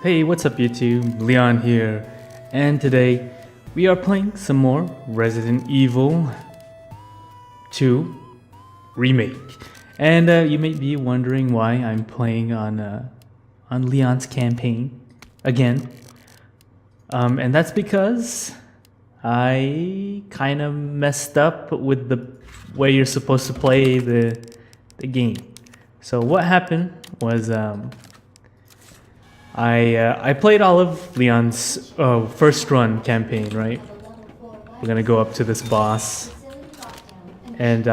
Hey, what's up YouTube? Leon here, and today we are playing some more Resident Evil 2 Remake. And you may be wondering why I'm playing on Leon's campaign again. And that's because I kind of messed up with the way you're supposed to play the game. So what happened was I played all of Leon's first run campaign, right? We're gonna go up to this boss, and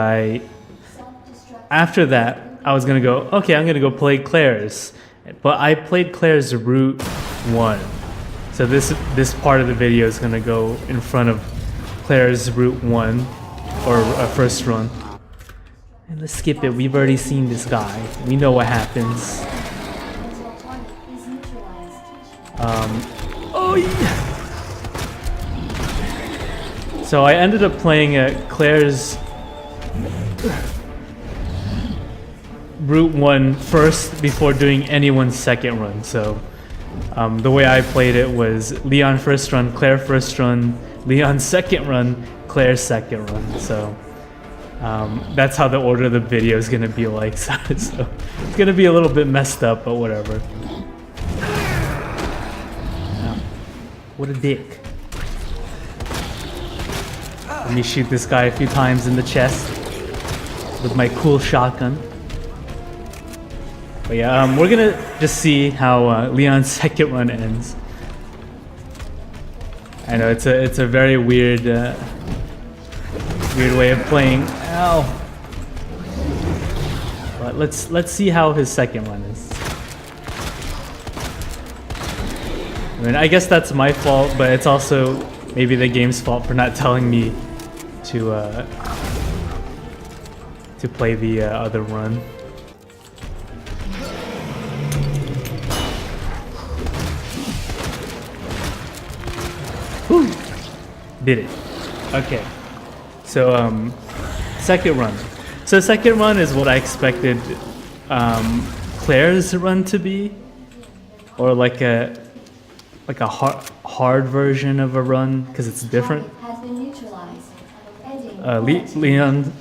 after that I was gonna go, okay, I'm gonna go play Claire's, but I played Claire's Route 1. So this part of the video is gonna go in front of Claire's Route 1, or first run. And let's skip it, we've already seen this guy. We know what happens. Oh yeah! So I ended up playing Claire's Route 1 first before doing anyone's second run. So the way I played it was Leon first run, Claire first run, Leon second run, Claire second run. So that's how the order of the video is gonna be like. So it's gonna be a little bit messed up, but whatever. What a dick. Let me shoot this guy a few times in the chest with my cool shotgun. But yeah, we're gonna just see how Leon's second run ends. I know it's a very weird weird way of playing. Ow. But let's see how his second run is. I mean, I guess that's my fault, but it's also maybe the game's fault for not telling me to play the other run. Whew. Did it. Okay. So second run. So second run is what I expected Claire's run to be, or like a hard version of a run, because it's different. Leon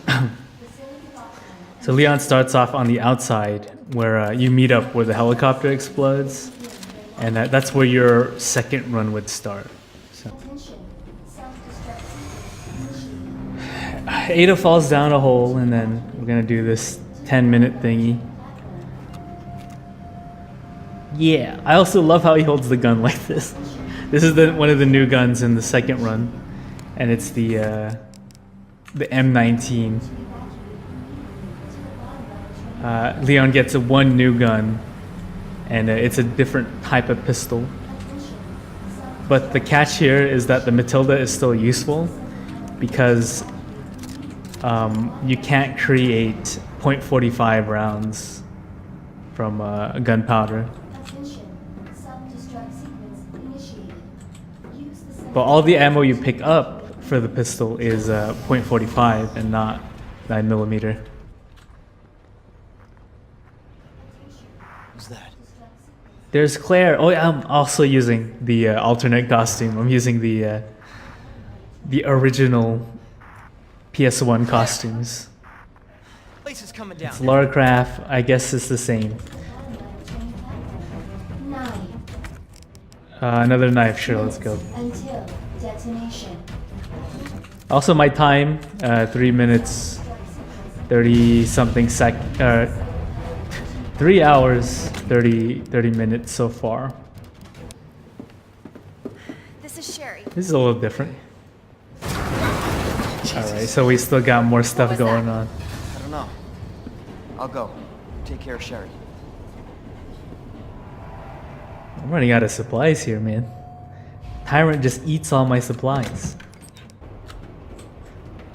so Leon starts off on the outside where you meet up where the helicopter explodes, and that's where your second run would start. So. Ada falls down a hole, and then we're gonna do this 10-minute thingy. Yeah, I also love how he holds the gun like this. This is one of the new guns in the second run, and it's the M19. Leon gets one new gun, and it's a different type of pistol. But the catch here is that the Matilda is still useful, because you can't create .45 rounds from gunpowder. But all the ammo you pick up for the pistol is .45 and not 9mm. Who's that? There's Claire. Oh yeah, I'm also using the alternate costume. I'm using the original PS1 costumes. Place is coming down. It's Lara Croft. I guess it's the same. Another knife, sure, let's go. Until detonation. Also, my time, 3 minutes, 30 something 3 hours, 30 minutes so far. This is Sherry. This is a little different. Alright, so we still got more stuff going on. I don't know. I'll go. Take care of Sherry. I'm running out of supplies here, man. Tyrant just eats all my supplies.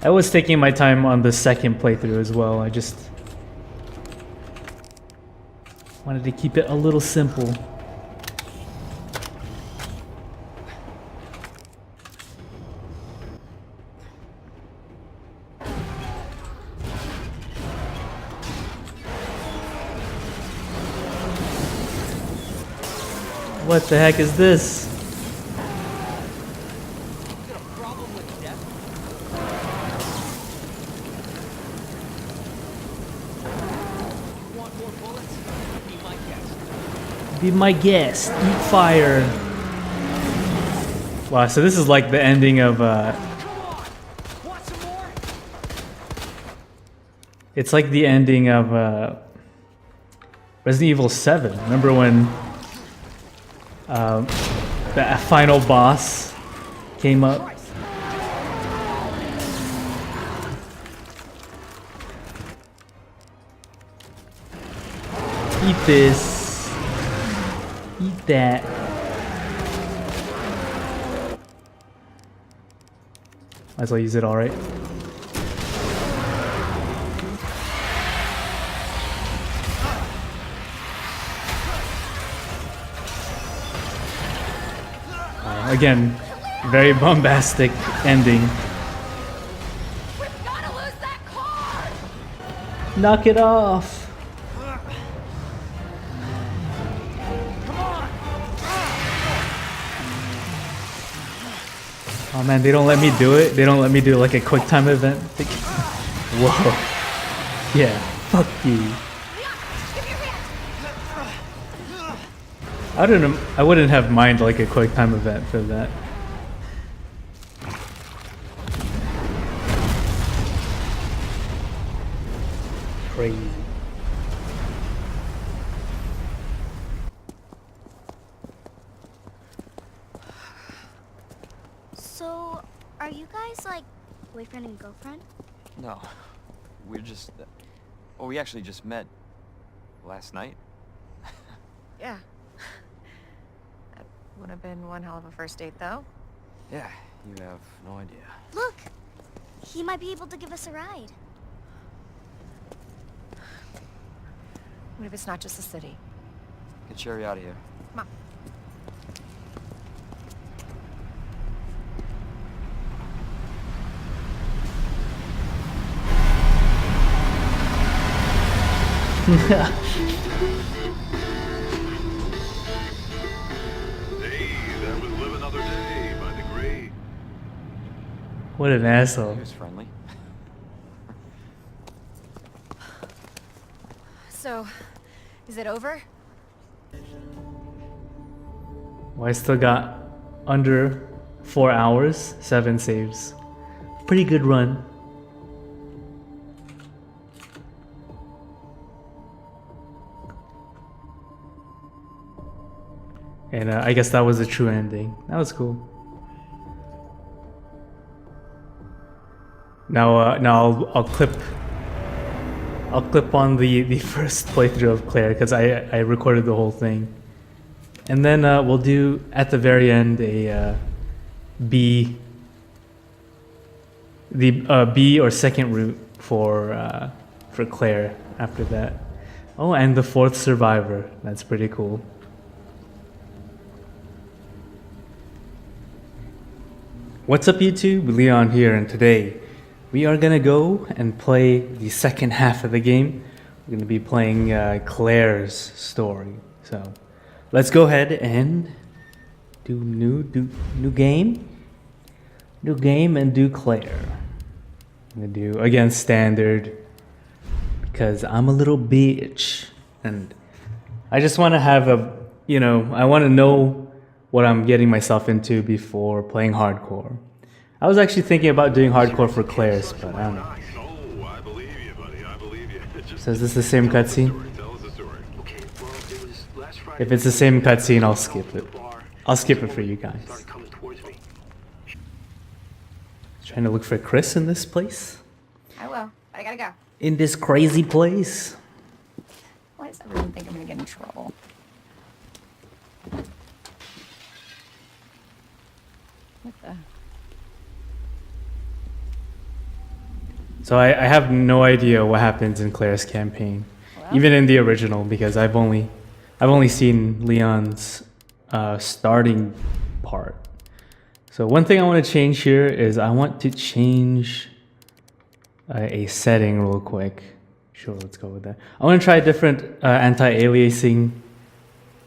I was taking my time on the second playthrough as well. I just wanted to keep it a little simple. What the heck is this? Got a problem with death? You want more bullets? Be my guest. Be my guest. Eat fire. Wow, so this is like the ending of Come on! Want some more? it's like the ending of Resident Evil 7. Remember when the final boss came up? Christ. Eat this. Eat that. Might as well use it, alright. Again, very bombastic ending. We've gotta lose that car! Knock it off. Oh man, they don't let me do it. They don't let me do like a quick time event. Whoa. Yeah, fuck you. Leon, give me a hand! I wouldn't have mind like a quick time event for that. Crazy. So, are you guys like boyfriend and girlfriend? No. We're just... well, we actually just met last night. Yeah. That would have been one hell of a first date, though. Yeah, you have no idea. Look! He might be able to give us a ride. What if it's not just the city? Get Sherry out of here. Come on. Hey, that was Live Another Day by the Great. What an asshole. He was friendly. So, is it over? Well, I still got under 4 hours, 7 saves. Pretty good run. And I guess that was a true ending. That was cool. Now I'll clip on the first playthrough of Claire because I recorded the whole thing, and then we'll do at the very end a B or second route for Claire after that. Oh, and the 4th survivor. That's pretty cool. What's up YouTube? Leon here, and today we are gonna go and play the second half of the game. We're gonna be playing Claire's story. So let's go ahead and do new game and do Claire. I'm gonna do again standard because I'm a little bitch and I just want to have I want to know what I'm getting myself into before playing hardcore. I was actually thinking about doing hardcore for Claire's, but I don't know. Oh, I believe you, buddy. I believe you. So is this the same cutscene? Tell us the story. Okay, well, it was last Friday. If it's the same cutscene, I'll skip it. I'll skip it for you guys. Started coming towards me. Trying to look for Chris in this place? I will, but I gotta go. In this crazy place? Why does everyone think I'm gonna get in trouble? What the? So I have no idea what happens in Claire's campaign, Well. even in the original, because I've only seen Leon's starting part. So one thing I want to change here is I want to change a setting real quick. Sure, let's go with that. I want to try a different anti-aliasing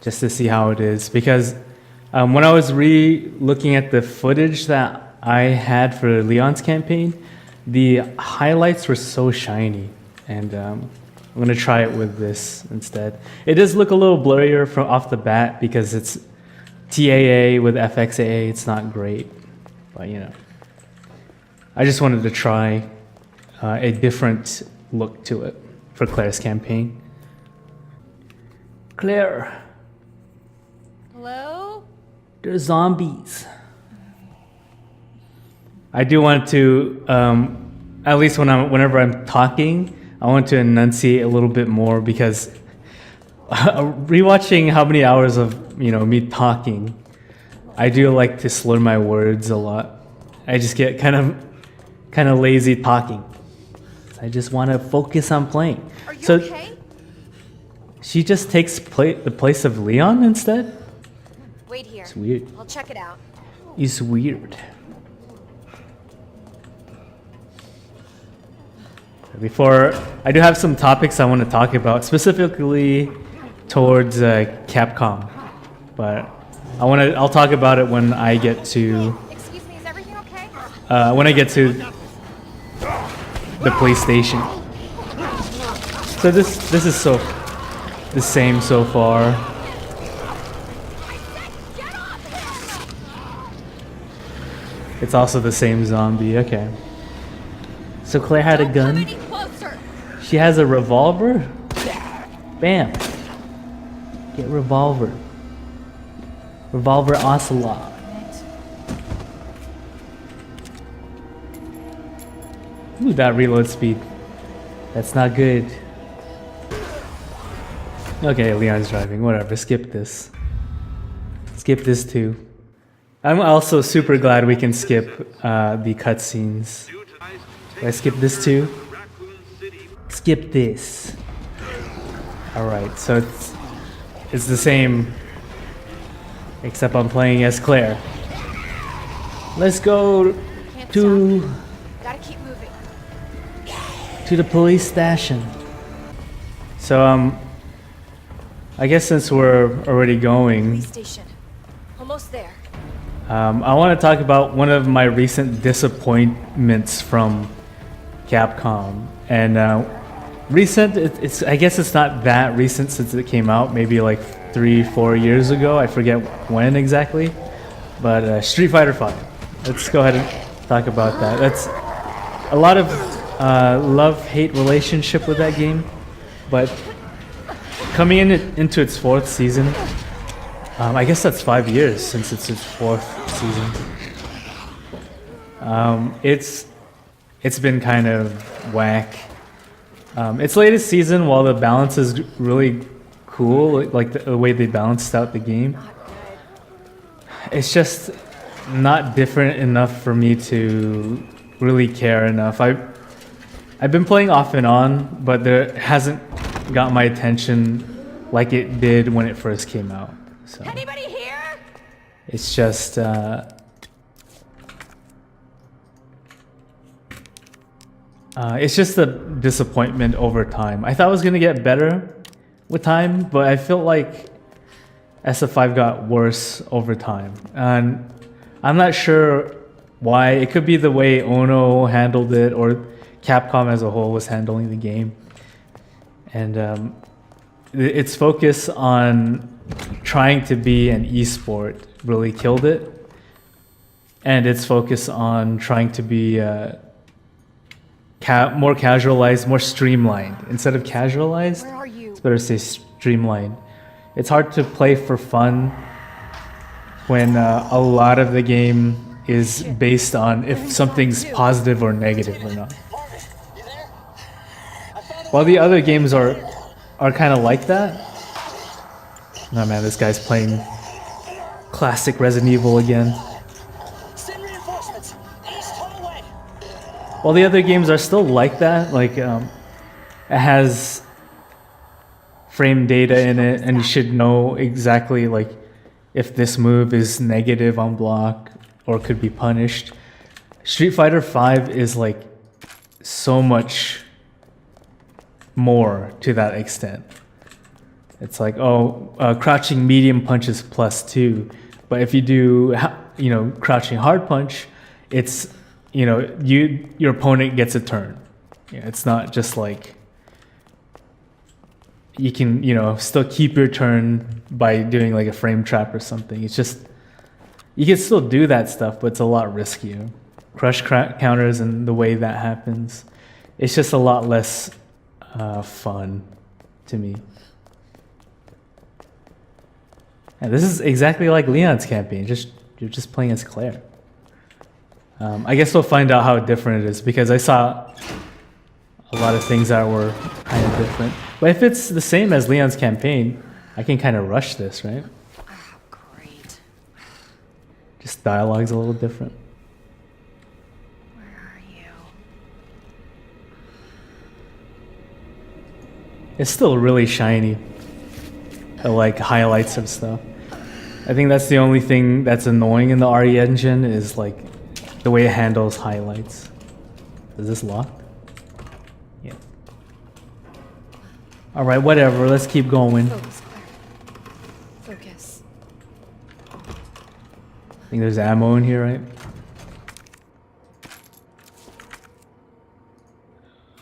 just to see how it is. Because when I was re-looking at the footage that I had for Leon's campaign, the highlights were so shiny, and I'm gonna try it with this instead. It does look a little blurrier from off the bat because it's TAA with FXAA. It's not great, but you know, I just wanted to try a different look to it for Claire's campaign. Claire, Hello? there's zombies. I do want to, at least whenever I'm talking, I want to enunciate a little bit more because rewatching how many hours of me talking, I do like to slur my words a lot. I just get kind of lazy talking. I just want to focus on playing. Are you okay? She just takes the place of Leon instead? Wait here. It's weird. I'll check it out. It's weird. Before, I do have some topics I want to talk about, specifically towards Capcom, but I'll talk about it when I get to Excuse me, is everything okay? when I get to the PlayStation. So this is so the same so far. It's also the same zombie. Okay. So Claire had a gun. She has a revolver. Bam. Get revolver. Revolver Ocelot. Ooh, that reload speed. That's not good. Okay, Leon's driving. Whatever. Skip this. Skip this too. I'm also super glad we can skip the cutscenes. Did I skip this too? Skip this. Alright, so it's the same, except I'm playing as Claire. Let's go to Gotta keep moving. the police station. So I guess since we're already going, Police station. Almost there. I want to talk about one of my recent disappointments from Capcom. And it's I guess it's not that recent since it came out, maybe like 3-4 years ago. I forget when exactly. But Street Fighter V. Let's go ahead and talk about that. That's a lot of love-hate relationship with that game. But coming into its 4th season, I guess that's 5 years since it's its 4th season. It's been kind of whack. Its latest season, while the balance is really cool, like the way they balanced out the game, it's just not different enough for me to really care enough. I've been playing off and on, but it hasn't got my attention like it did when it first came out. So Anybody here? it's just a disappointment over time. I thought it was gonna get better with time, but I felt like SF5 got worse over time, and I'm not sure why. It could be the way Ono handled it, or Capcom as a whole was handling the game, and its focus on trying to be an esport really killed it, and its focus on trying to be more casualized, more streamlined. Instead of casualized, Where are you? it's better to say streamlined. It's hard to play for fun when a lot of the game is based on if something's positive or negative or not. While the other games are kind of like that. Oh man, this guy's playing classic Resident Evil again. Send reinforcements. East hallway. While the other games are still like that, like it has frame data in it, and you should know exactly like if this move is negative on block or could be punished. Street Fighter V is like so much more to that extent. it's like, oh, crouching medium punch is +2, but if you do, you know, crouching hard punch, it's, you know, your opponent gets a turn. Yeah, it's not just like you can, you know, still keep your turn by doing like a frame trap or something. It's just, you can still do that stuff, but it's a lot riskier. Crush counters and the way that happens, it's just a lot less fun to me. And this is exactly like Leon's campaign. You're just playing as Claire. I guess we'll find out how different it is because I saw a lot of things that were kind of different. But if it's the same as Leon's campaign, I can kind of rush this, right? Oh, great. Just dialogue's a little different. Where are you? It's still really shiny. Like highlights and stuff. I think that's the only thing that's annoying in the RE engine is like the way it handles highlights. Is this locked? Yeah. Alright, whatever, let's keep going. Focus, Claire. Focus. I think there's ammo in here, right?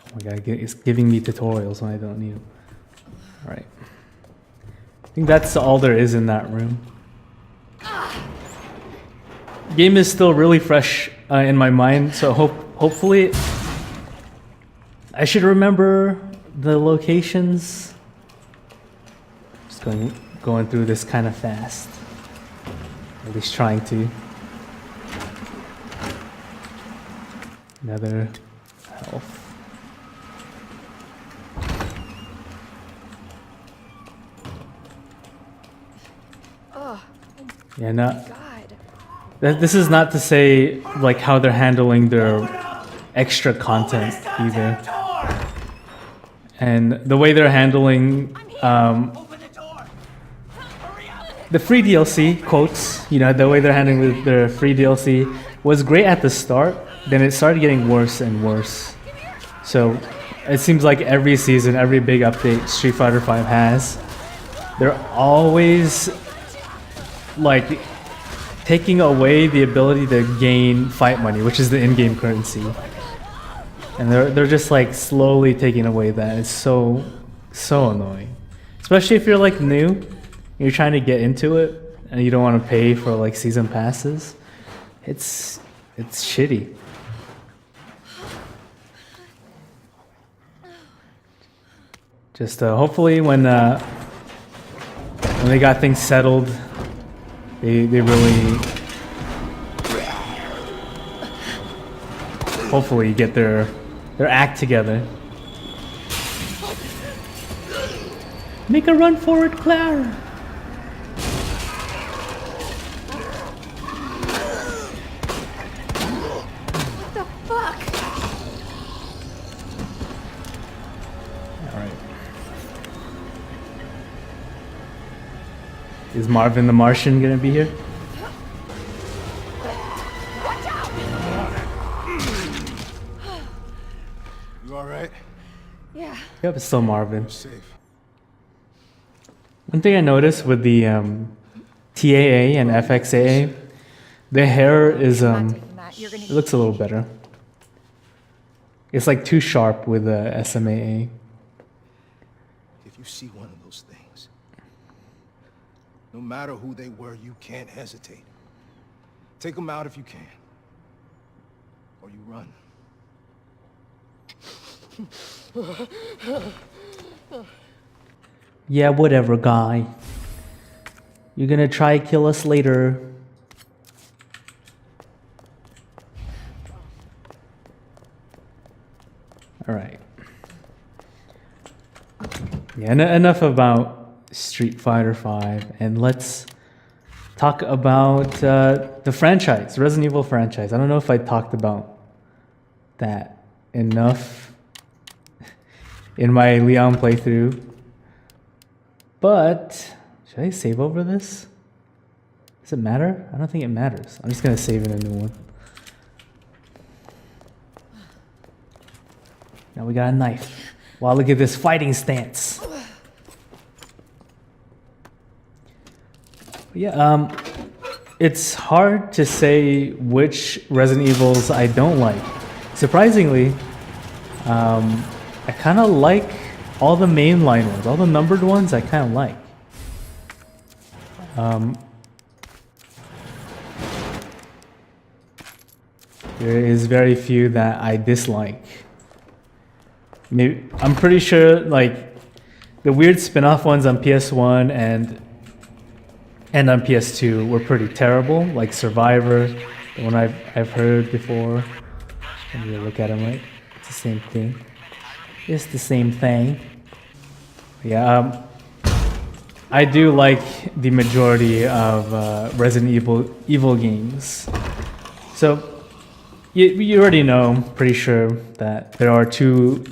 Oh my god, it's giving me tutorials when I don't need them. Alright. I think that's all there is in that room. Game is still really fresh in my mind, so hopefully I should remember the locations. Just going through this kind of fast. At least trying to. Another health. Oh, Yeah, no. God. This is not to say like how they're handling their extra content either. And the way they're handling the free DLC, quotes, you know, the way they're handling their free DLC was great at the start, then it started getting worse and worse. So it seems like every season, every big update Street Fighter V has, they're always like taking away the ability to gain fight money, which is the in-game currency. And they're just like slowly taking away that. It's so annoying. Especially if you're like new, you're trying to get into it and you don't want to pay for like season passes. It's shitty. Just hopefully when they got things settled, they really hopefully get their act together. Make a run for it, Claire. What the fuck? All right. Is Marvin the Martian gonna be here? You alright? Yeah. Yep, it's still Marvin. You're safe. One thing I noticed with the TAA and FXAA, the hair is I'm not taking that. You're gonna it looks a little better. It's like too sharp with the SMAA. If you see one of those things, no matter who they were, you can't hesitate. Take them out if you can. Or you run. Yeah, whatever, guy. You're gonna try kill us later. Alright. Yeah, enough about Street Fighter V, and let's talk about the franchise, Resident Evil franchise. I don't know if I talked about that enough in my Leon playthrough. But, should I save over this? Does it matter? I don't think it matters. I'm just gonna save in a new one. Now we got a knife. Wow, look at this fighting stance. Yeah, it's hard to say which Resident Evils I don't like. Surprisingly, I kind of like all the mainline ones, all the numbered ones I kind of like. There is very few that I dislike. Maybe, I'm pretty sure like the weird spin-off ones on PS1 and on PS2 were pretty terrible, like Survivor, the one I've heard before. Let me look at them, right? It's the same thing. It's the same thing. Yeah, I do like the majority of Resident Evil games. So you already know, I'm pretty sure, that there are two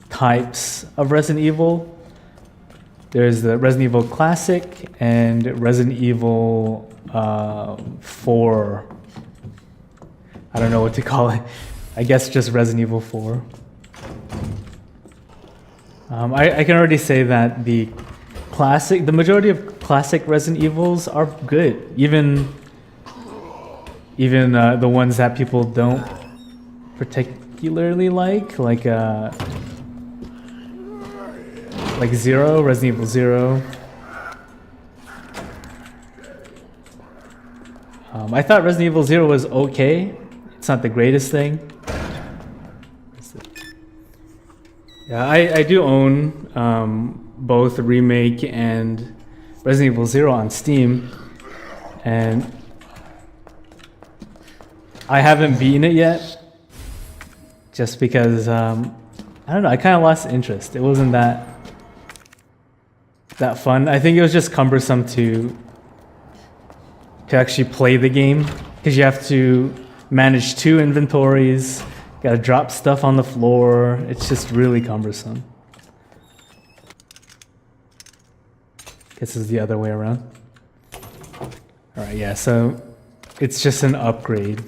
types of Resident Evil. There's the Resident Evil Classic and Resident Evil 4. I don't know what to call it. I guess just Resident Evil 4. I can already say that the majority of classic Resident Evils are good. Even the ones that people don't particularly like Zero, Resident Evil 0. I thought Resident Evil 0 was okay. It's not the greatest thing. Yeah, I do own both Remake and Resident Evil 0 on Steam, and I haven't beaten it yet, just because I don't know, I kind of lost interest. It wasn't that fun. I think it was just cumbersome to actually play the game, because you have to manage 2 inventories, gotta drop stuff on the floor. It's just really cumbersome. Guess it's the other way around. Alright, yeah, so it's just an upgrade.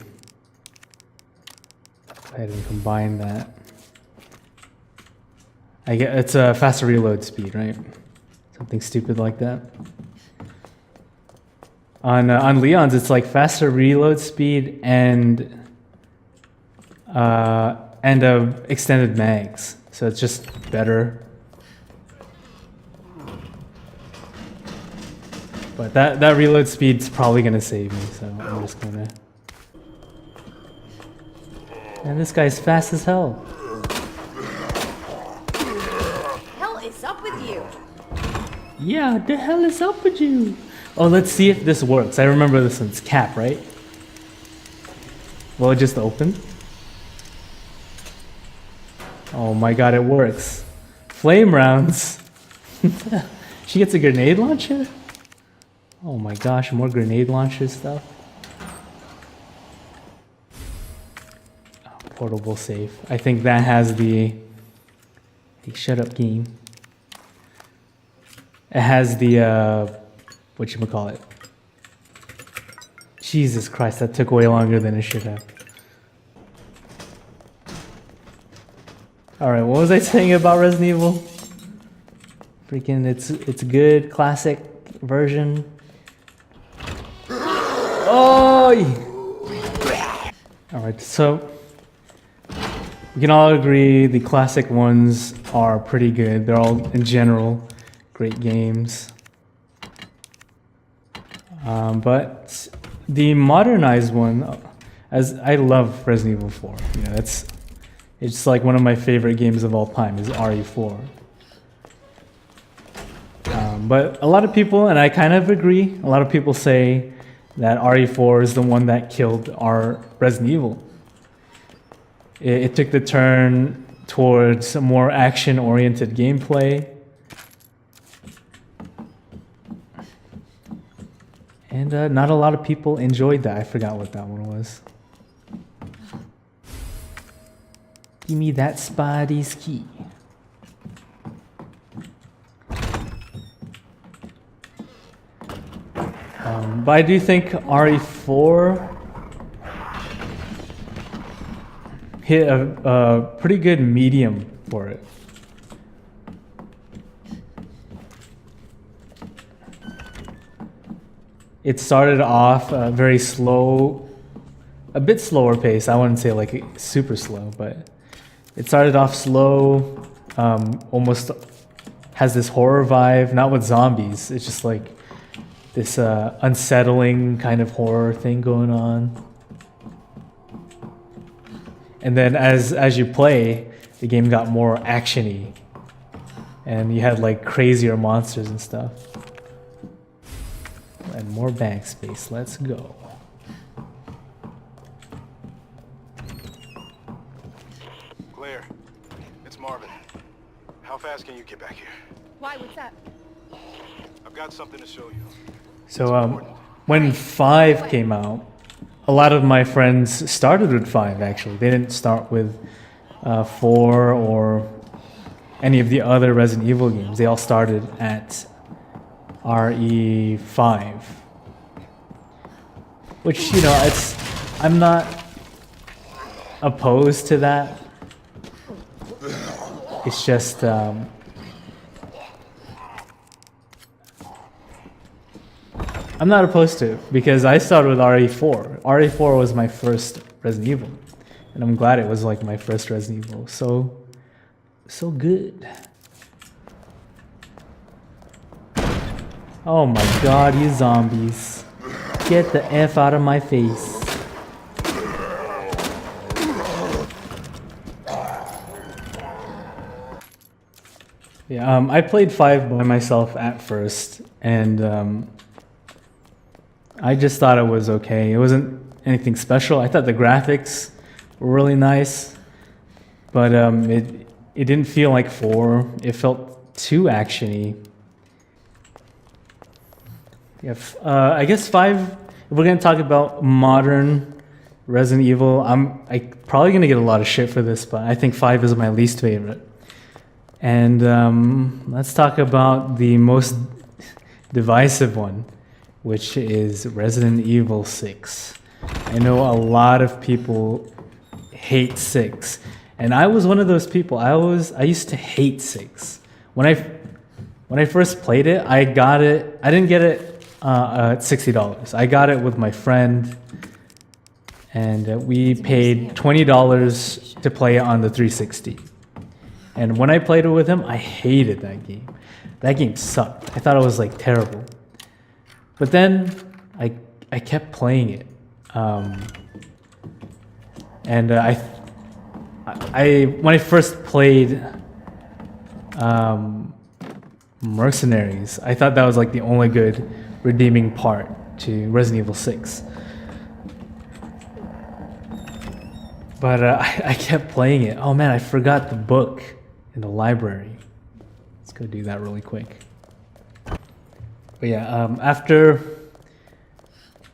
Go ahead and combine that. I get it's a faster reload speed, right? Something stupid like that. On Leon's, it's like faster reload speed and extended mags, so it's just better. But that reload speed's probably gonna save me, so I'm just gonna. And this guy's fast as hell. Hell is up with you? Yeah, the hell is up with you? Oh, let's see if this works. I remember this one's cap, right? Will it just open? Oh my god, it works. Flame rounds. She gets a grenade launcher? Oh my gosh, more grenade launcher stuff. Oh, portable safe. I think that has the shut up game. It has the whatchamacallit. Jesus Christ, that took way longer than it should have. Alright, what was I saying about Resident Evil? Freaking, it's good, classic version. Oh! Alright, so we can all agree the classic ones are pretty good. They're all, in general, great games. But the modernized one, as I love Resident Evil 4. You know, it's like one of my favorite games of all time is RE4. But a lot of people, and I kind of agree, a lot of people say that RE4 is the one that killed our Resident Evil. It took the turn towards a more action-oriented gameplay. And not a lot of people enjoyed that. I forgot what that one was. Give me that Spidey's key. But I do think RE4 hit a pretty good medium for it. it started off very slow, a bit slower pace. I wouldn't say like super slow, but it started off slow, almost has this horror vibe, not with zombies. It's just like this unsettling kind of horror thing going on. And then as you play, the game got more action-y. And you had like crazier monsters and stuff. And more bank space. Let's go. Claire, it's Marvin. How fast can you get back here? Why? What's up? I've got something to show you. So when 5 came out, a lot of my friends started with 5 actually. They didn't start with 4 or any of the other Resident Evil games. They all started at RE5. Which, you know, I'm not opposed to that. It's just I'm not opposed to it because I started with RE4. RE4 was my first Resident Evil. And I'm glad it was like my first Resident Evil. So good. Oh my god, you zombies. Get the F out of my face. Yeah, I played 5 by myself at first, and I just thought it was okay. It wasn't anything special. I thought the graphics were really nice, but it didn't feel like 4. It felt too actiony. Yeah, I guess 5. If we're gonna talk about modern Resident Evil, I'm probably gonna get a lot of shit for this, but I think 5 is my least favorite. And let's talk about the most divisive one, which is Resident Evil 6. I know a lot of people hate 6, and I was one of those people. I used to hate 6. When I first played it, I didn't get it at $60. I got it with my friend, and we paid $20 to play it on the 360. And when I played it with him, I hated that game. That game sucked. I thought it was like terrible. But then I kept playing it, and when I first played Mercenaries, I thought that was like the only good redeeming part to Resident Evil 6. But I kept playing it. Oh man, I forgot the book in the library. Let's go do that really quick. But yeah, after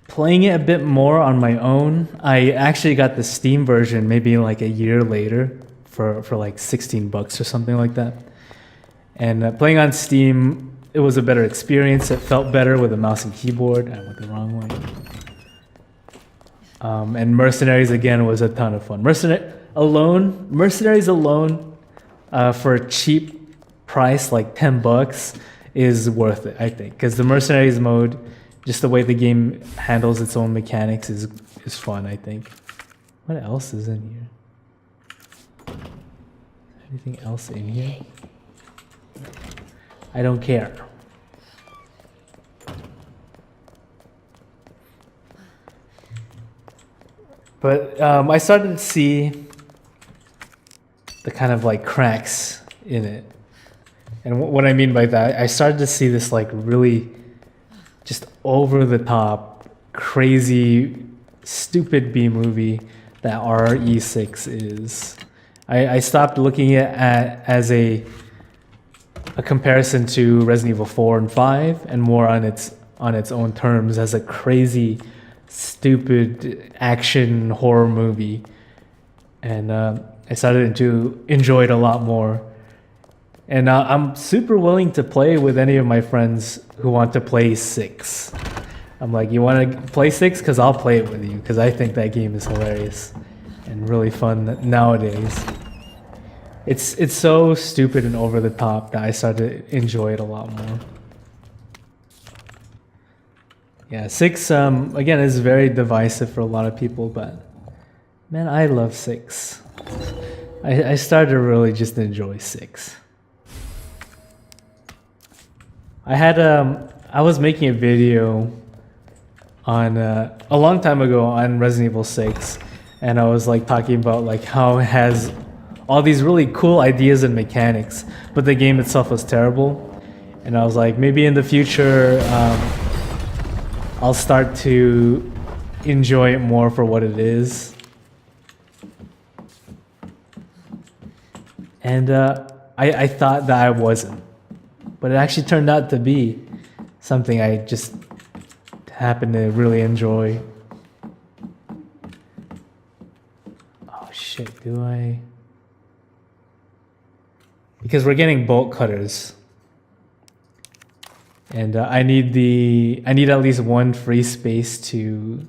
playing it a bit more on my own, I actually got the Steam version maybe like a year later for like $16 or something like that. And playing on Steam, it was a better experience. It felt better with a mouse and keyboard. I went the wrong way. And Mercenaries again was a ton of fun. Mercenaries alone, for a cheap price like $10 is worth it, I think, because the Mercenaries mode, just the way the game handles its own mechanics is fun, I think. What else is in here? Anything else in here? I don't care. But I started to see the kind of like cracks in it. And what I mean by that, I started to see this like really just over the top, crazy, stupid B movie that RE6 is. I stopped looking at as a comparison to Resident Evil 4 and 5, and more on its own terms as a crazy, stupid action horror movie. And I started to enjoy it a lot more. And I'm super willing to play with any of my friends who want to play 6. I'm like, you want to play 6? Because I'll play it with you, because I think that game is hilarious and really fun nowadays. It's so stupid and over the top that I started to enjoy it a lot more. Yeah, 6 again is very divisive for a lot of people, but man, I love 6. I started to really just enjoy 6. I was making a video on a long time ago on Resident Evil 6, and I was like talking about like how it has all these really cool ideas and mechanics, but the game itself was terrible. And I was like, maybe in the future I'll start to enjoy it more for what it is. And I thought that I wasn't, but it actually turned out to be something I just happen to really enjoy. Oh shit, do I? Because we're getting bolt cutters. And I need at least one free space to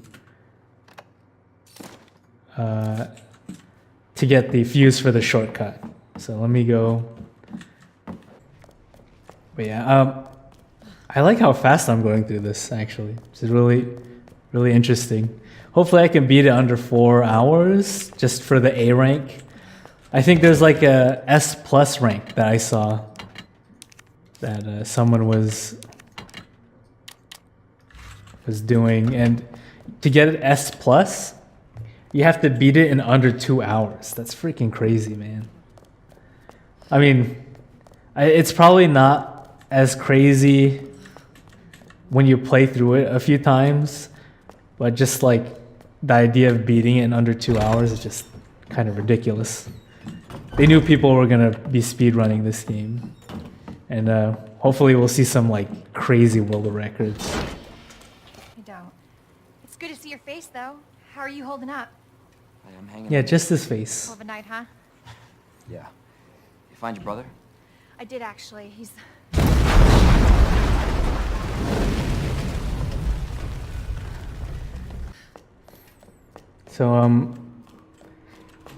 get the fuse for the shortcut. So let me go. But yeah, I like how fast I'm going through this actually. This is really, really interesting. Hopefully I can beat it under 4 hours just for the A rank. I think there's like a S plus rank that I saw that someone was doing, and to get an S plus, you have to beat it in under 2 hours. That's freaking crazy, man. I mean, it's probably not as crazy when you play through it a few times, but just like the idea of beating it in under 2 hours is just kind of ridiculous. They knew people were gonna be speedrunning this game, and hopefully we'll see some like crazy world records. It's good to see your face, though. How are you holding up? I'm hanging. Yeah, just his face. Hell of a night, huh? Yeah. You find your brother? I did, actually. He's... So,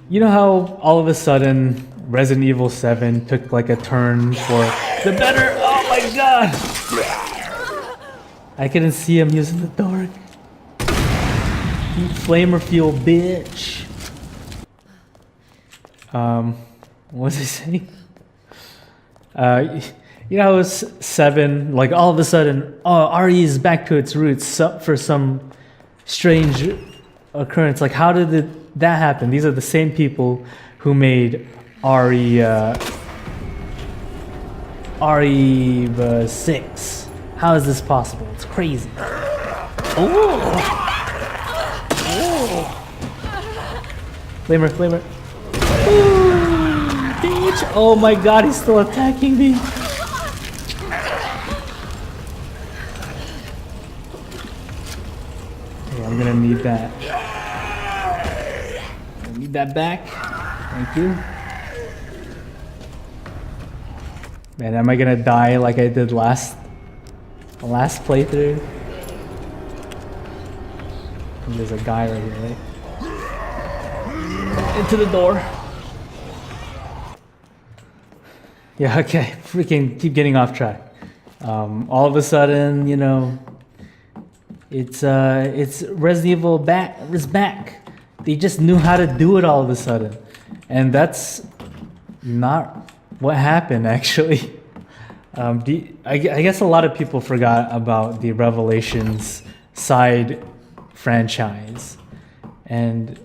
you know how all of a sudden Resident Evil 7 took like a turn for the better? Oh my god! I couldn't see him using the dark. You flamer fuel, bitch. What was I saying? You know, it was 7, like all of a sudden, oh, RE is back to its roots for some strange occurrence. Like, how did that happen? These are the same people who made RE6. How is this possible? It's crazy. Oh! Flamer. Ooh, bitch. Oh my god, he's still attacking me. Okay, I'm gonna need that. I need that back. Thank you. Man, am I gonna die like I did last playthrough? There's a guy right here, right? Into the door. Yeah, okay. Freaking keep getting off track. All of a sudden, you know, it's Resident Evil is back. They just knew how to do it all of a sudden, and that's not what happened actually. I guess a lot of people forgot about the Revelations side franchise, and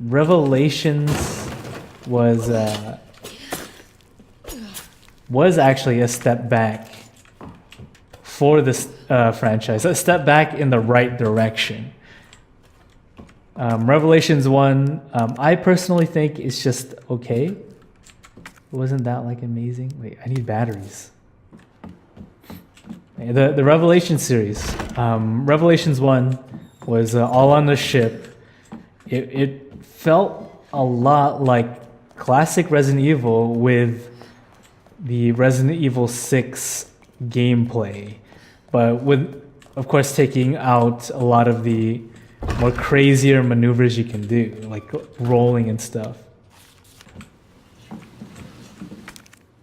Revelations was actually a step back for this franchise, a step back in the right direction. Revelations 1, I personally think it's just okay. Wasn't that like amazing? Wait, I need batteries. The Revelation series, Revelations 1 was all on the ship. It felt a lot like classic Resident Evil with the Resident Evil 6 gameplay, but with, of course, taking out a lot of the more crazier maneuvers you can do, like rolling and stuff.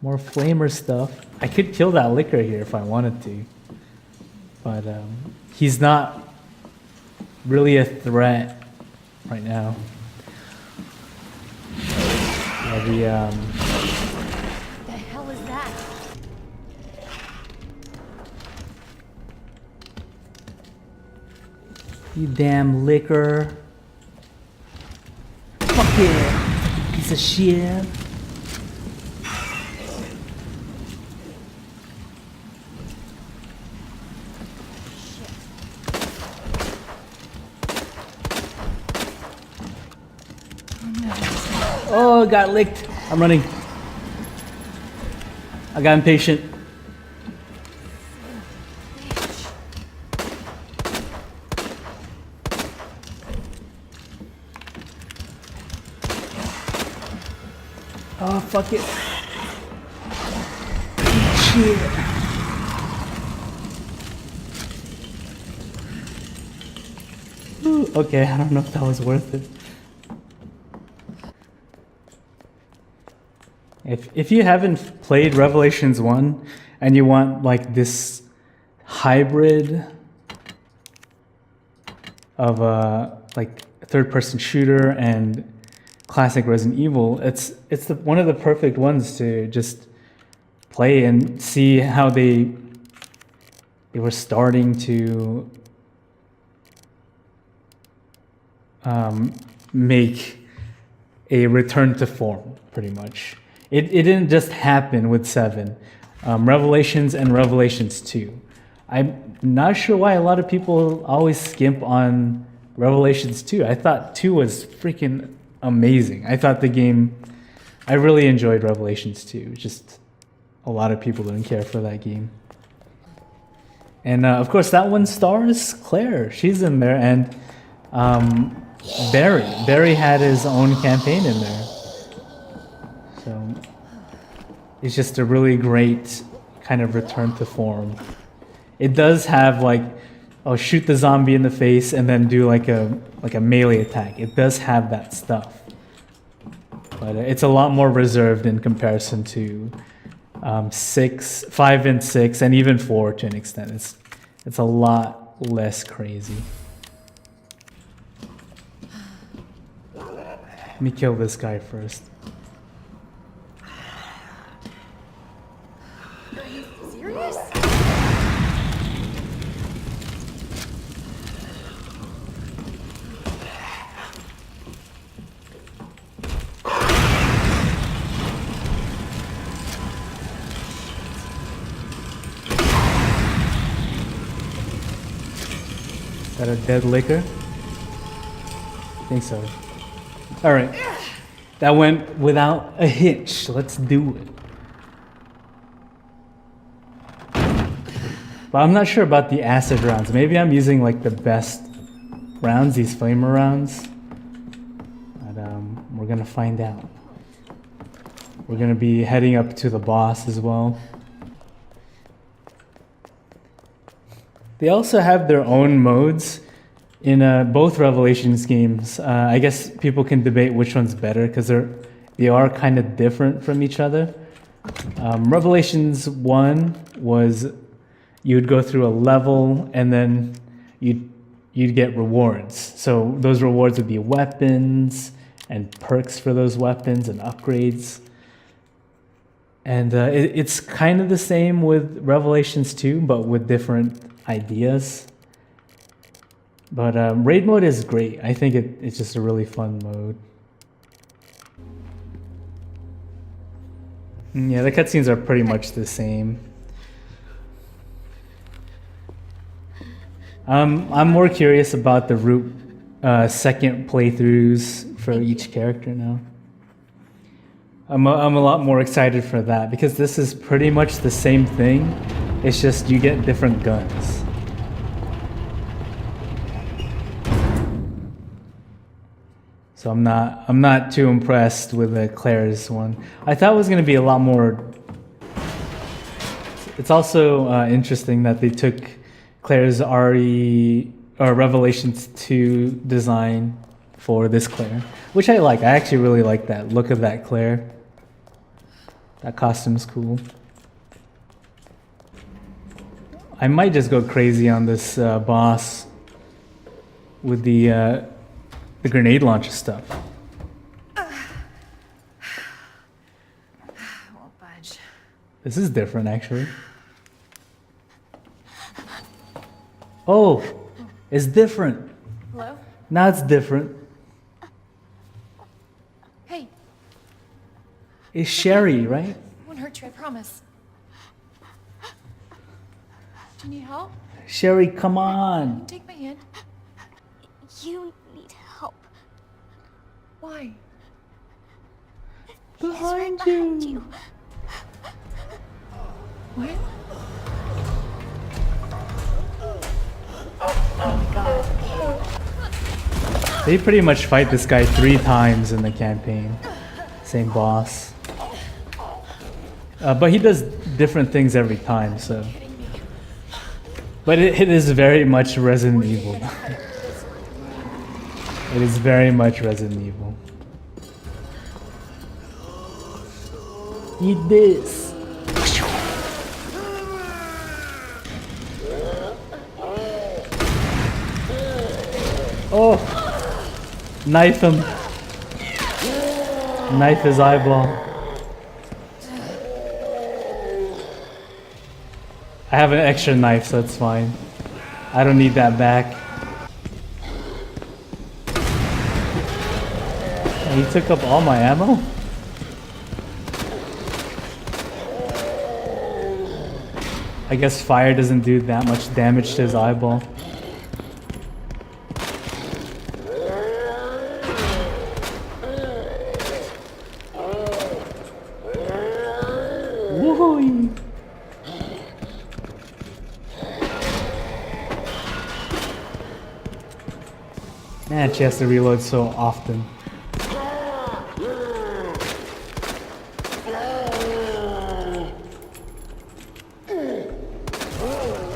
More flamer stuff. I could kill that liquor here if I wanted to. but he's not really a threat right now. Yeah, The hell is that? you damn liquor. Fuck yeah, piece of shit. Oh, got licked. I'm running. I got impatient. Oh, fuck it. Shit. Ooh, okay, I don't know if that was worth it. If you haven't played Revelations 1 and you want like this hybrid of a like third-person shooter and classic Resident Evil, it's one of the perfect ones to just play and see how they were starting to make a return to form, pretty much. It didn't just happen with 7. Revelations and Revelations 2. I'm not sure why a lot of people always skimp on Revelations 2. I thought 2 was freaking amazing. I thought the game... I really enjoyed Revelations 2. Just a lot of people didn't care for that game. And of course, that one stars Claire. She's in there. And Barry had his own campaign in there. So it's just a really great kind of return to form. It does have like, oh, shoot the zombie in the face and then do like a melee attack. It does have that stuff, but it's a lot more reserved in comparison to 5 and 6, and even 4 to an extent. It's a lot less crazy. Let me kill this guy first. Are you serious? Is that a dead liquor? I think so. All right, that went without a hitch. Let's do it. But I'm not sure about the acid rounds. Maybe I'm using like the best rounds, these flamer rounds. But we're gonna find out. We're gonna be heading up to the boss as well. They also have their own modes in both Revelations games. I guess people can debate which one's better because they are kind of different from each other. Revelations 1 was you'd go through a level and then you'd get rewards. So those rewards would be weapons and perks for those weapons and upgrades. And it's kind of the same with Revelations 2, but with different ideas. But raid mode is great. I think it's just a really fun mode. Yeah, the cutscenes are pretty much the same. I'm more curious about the root second playthroughs for each character now. I'm a lot more excited for that because this is pretty much the same thing. It's just you get different guns. So I'm not too impressed with the Claire's one. I thought it was going to be a lot more. It's also interesting that they took Claire's Revelations 2 design for this Claire, which I like. I actually really like that look of that Claire. That costume's cool. I might just go crazy on this boss with the grenade launcher stuff. Won't budge. This is different, actually. Oh, it's different. Hello? Now it's different. Hey, It's Sherry, right? won't hurt you, I promise. Do you need help? Sherry, come on. Take my hand. You need help. Why? He's right behind you. What? They pretty much fight this guy 3 times in the campaign. Same boss. But he does different things every time, so. But it is very much Resident Evil. It is very much Resident Evil. Eat this. Oh! Knife him. Knife his eyeball. I have an extra knife, so it's fine. I don't need that back. And he took up all my ammo? I guess fire doesn't do that much damage to his eyeball. Woohoo! Man, she has to reload so often.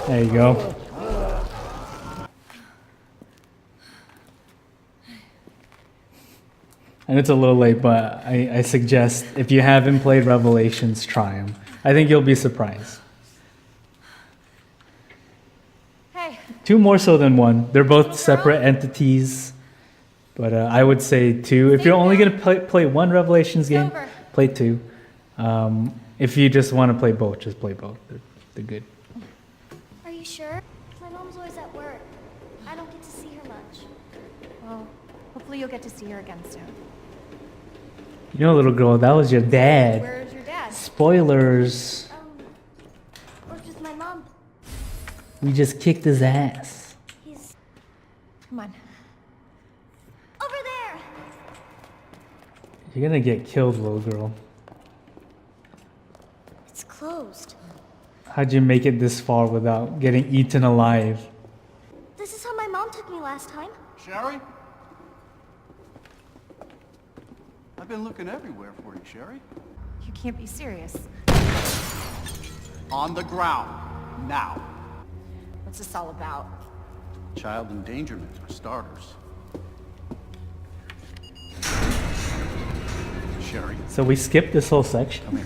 There you go. And it's a little late, but I suggest if you haven't played Revelations, try them. I think you'll be surprised. Hey. 2 more so than 1. They're both separate entities. But I would say 2. If you're only going to play 1 Revelations game, play 2. If you just want to play both, just play both. They're good. Are you sure? My mom's always at work. I don't get to see her much. Well, hopefully you'll get to see her again soon. You know, little girl, that was your dad. Where's your dad? Works Spoilers. with my mom. We just kicked his ass. He's Come on. over there. You're gonna get killed, little girl. It's closed. How'd you make it this far without getting eaten alive? This is how my mom took me last time. Sherry? I've been looking everywhere for you, Sherry. You can't be serious. On the ground. Now. What's this all about? Child endangerment, for starters. Sherry, So we skipped this whole section. come here.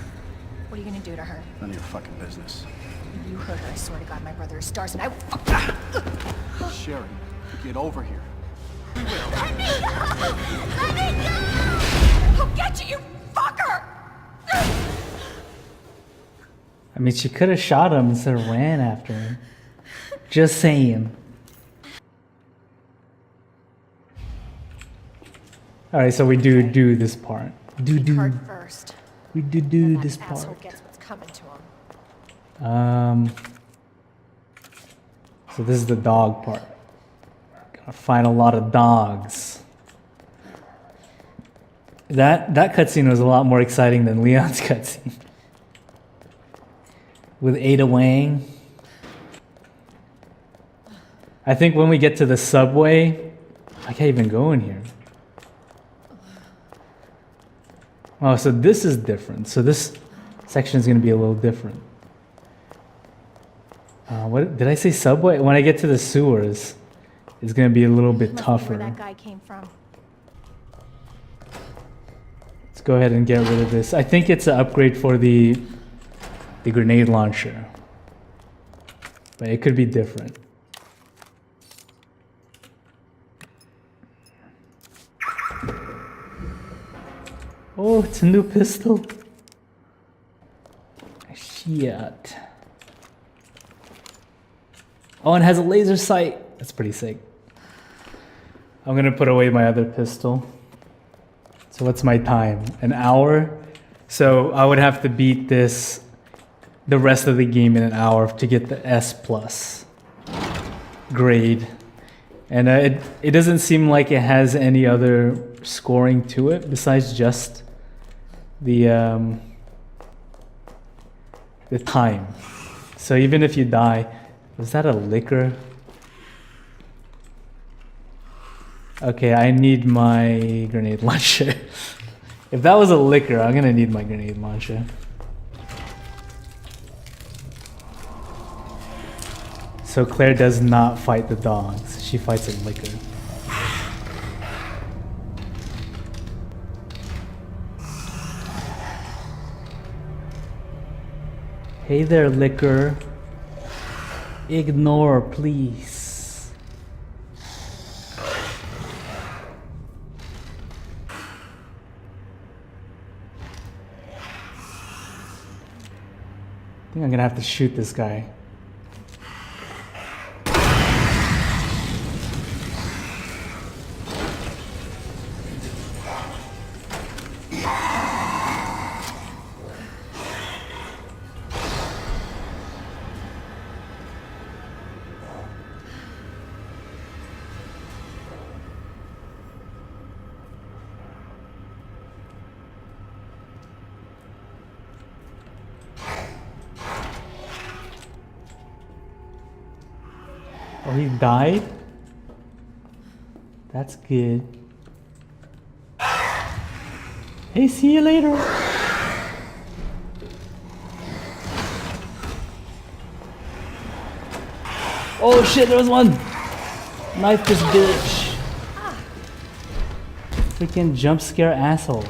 What are you gonna do to her? None of your fucking business. If you hurt her, I swear to God, my brother is stars and I will Sherry, get over here. I'll get you, you fucker! I mean, she could have shot him instead of ran after him. Just saying. Alright, so we do this part. Hard first. We do Then this that asshole part. gets what's coming to him. So this is the dog part. Gotta find a lot of dogs. That cutscene was a lot more exciting than Leon's cutscene. With Ada Wang. I think when we get to the subway, I can't even go in here. Oh, so this is different. So this section is going to be a little different. What did I say? Subway? When I get to the sewers, it's going to be a little bit Must be tougher. Where that guy came from. Let's go ahead and get rid of this. I think it's an upgrade for the grenade launcher. but it could be different. Oh, it's a new pistol. Shit. Oh, and it has a laser sight. That's pretty sick. I'm gonna put away my other pistol. So what's my time? An hour? So I would have to beat this, the rest of the game in an hour to get the S+ grade. And it doesn't seem like it has any other scoring to it besides just the time. So even if you die, was that a liquor? Okay, I need my grenade launcher. If that was a liquor, I'm gonna need my grenade launcher. So Claire does not fight the dogs. She fights a liquor. Hey there, liquor. Ignore, please. I think I'm gonna have to shoot this guy. Oh, he died? That's good. Hey, see you later. Oh shit, there was one! Knife this bitch. Freaking jump scare asshole.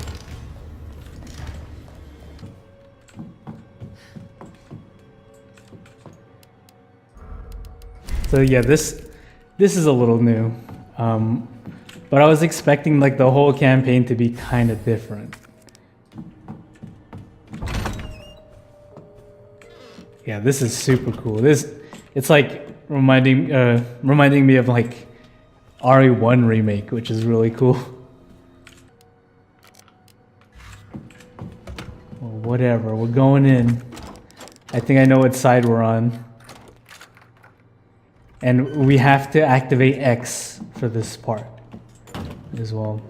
So yeah, this is a little new, but I was expecting like the whole campaign to be kind of different. Yeah, this is super cool. It's like reminding me of like RE1 remake, which is really cool. Well, whatever, we're going in. I think I know what side we're on. And we have to activate X for this part as well.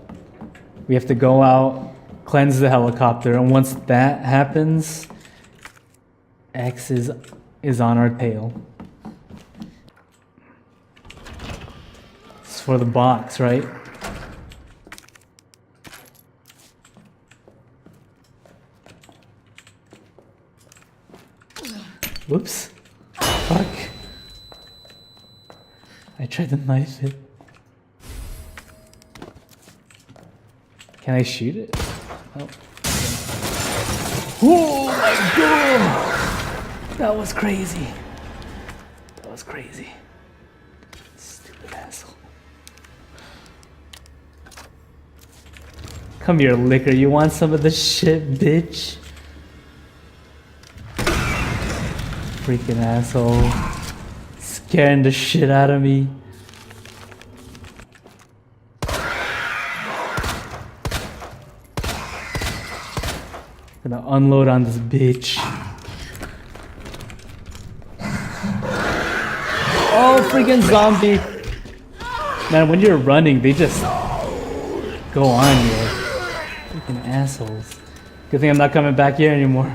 We have to go out, cleanse the helicopter, and once that happens, X is on our tail. It's for the box, right? Whoops. Fuck. I tried to knife it. Can I shoot it? Oh. Oh my god! That was crazy. That was crazy. Stupid asshole. Come here, liquor. You want some of this shit, bitch? Freaking asshole. Scaring the shit out of me. Gonna unload on this bitch. Oh, freaking zombie. Man, when you're running, they just go on you. Freaking assholes. Good thing I'm not coming back here anymore.